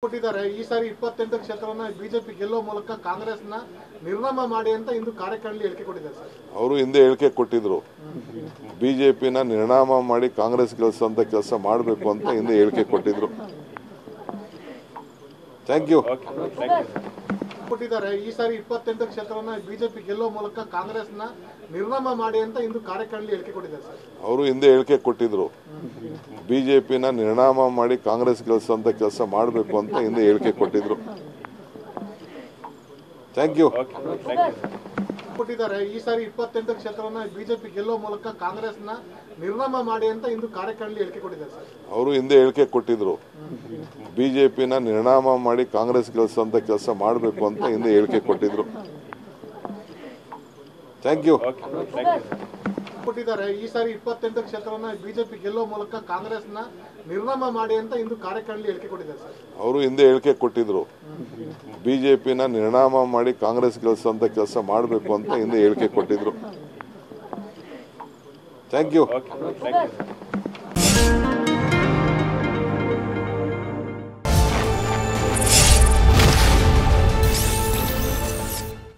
ಕೊಟ್ಟಿದ್ದಾರೆ ಈ ಸಾರಿ 28 ಕ್ಷೇತ್ರವನ್ನ ಬಿಜೆಪಿ ಗೆಲ್ಲುವ ಮೂಲಕ ಕಾಂಗ್ರೆಸ್ನ ನಿರ್ನಾಮ ಮಾಡಿ ಅಂತ ಇಂದು ಕಾರ್ಯಕ್ರಮದಲ್ಲಿ ಹೇಳಿಕೆ ಕೊಟ್ಟಿದ್ದಾರೆ ಸರ್. ಅವರು ಹಿಂದೆ ಹೇಳಿಕೆ ಕೊಟ್ಟಿದ್ರು ಬಿಜೆಪಿನ ನಿರ್ನಾಮ ಮಾಡಿ ಕಾಂಗ್ರೆಸ್ ಗೆಲ್ಲಿಸುವಂತ ಕೆಲಸ ಮಾಡಬೇಕು ಅಂತ ಹಿಂದೆ ಹೇಳಿಕೆ ಕೊಟ್ಟಿದ್ರು. Thank you. ಕೊಟ್ಟಿದ್ದಾರೆ ಈ ಸಾರಿ 28 ಕ್ಷೇತ್ರವನ್ನ ಬಿಜೆಪಿ ಗೆಲ್ಲುವ ಮೂಲಕ ಕಾಂಗ್ರೆಸ್ನ ನಿರ್ನಾಮ ಮಾಡಿ ಅಂತ ಇಂದು ಕಾರ್ಯಕ್ರಮದಲ್ಲಿ ಹೇಳಿಕೆ ಕೊಟ್ಟಿದ್ದಾರೆ ಸರ್. ಅವರು ಹಿಂದೆ ಹೇಳಿಕೆ ಕೊಟ್ಟಿದ್ರು ಬಿಜೆಪಿನ ನಿರ್ನಾಮ ಮಾಡಿ ಕಾಂಗ್ರೆಸ್ ಗೆಲ್ಲಿಸುವಂತ ಕೆಲಸ ಮಾಡಬೇಕು ಅಂತ ಹಿಂದೆ ಹೇಳಿಕೆ ಕೊಟ್ಟಿದ್ರು. Thank you. ಕೊಟ್ಟಿದ್ದಾರೆ ಈ ಸಾರಿ 28 ಕ್ಷೇತ್ರವನ್ನ ಬಿಜೆಪಿ ಗೆಲ್ಲುವ ಮೂಲಕ ಕಾಂಗ್ರೆಸ್ನ ನಿರ್ನಾಮ ಮಾಡಿ ಅಂತ ಇಂದು ಕಾರ್ಯಕ್ರಮದಲ್ಲಿ ಹೇಳಿಕೆ ಕೊಟ್ಟಿದ್ದಾರೆ ಸರ್. ಅವರು ಹಿಂದೆ ಹೇಳಿಕೆ ಕೊಟ್ಟಿದ್ರು ಬಿಜೆಪಿನ ನಿರ್ನಾಮ ಮಾಡಿ ಕಾಂಗ್ರೆಸ್ ಗೆಲ್ಲಿಸುವಂತ ಕೆಲಸ ಮಾಡಬೇಕು ಅಂತ ಹಿಂದೆ ಹೇಳಿಕೆ ಕೊಟ್ಟಿದ್ರು. Thank you. ಕೊಟ್ಟಿದ್ದಾರೆ ಈ ಸಾರಿ 28 ಕ್ಷೇತ್ರವನ್ನ ಬಿಜೆಪಿ ಗೆಲ್ಲುವ ಮೂಲಕ ಕಾಂಗ್ರೆಸ್ನ ನಿರ್ನಾಮ ಮಾಡಿ ಅಂತ ಇಂದು ಕಾರ್ಯಕ್ರಮದಲ್ಲಿ ಹೇಳಿಕೆ ಕೊಟ್ಟಿದ್ದಾರೆ ಸರ್. ಅವರು ಹಿಂದೆ ಹೇಳಿಕೆ ಕೊಟ್ಟಿದ್ರು ಬಿಜೆಪಿನ ನಿರ್ನಾಮ ಮಾಡಿ ಕಾಂಗ್ರೆಸ್ ಗೆಲ್ಲಿಸುವಂತ ಕೆಲಸ ಮಾಡಬೇಕು ಅಂತ ಹಿಂದೆ ಹೇಳಿಕೆ ಕೊಟ್ಟಿದ್ರು. Thank you.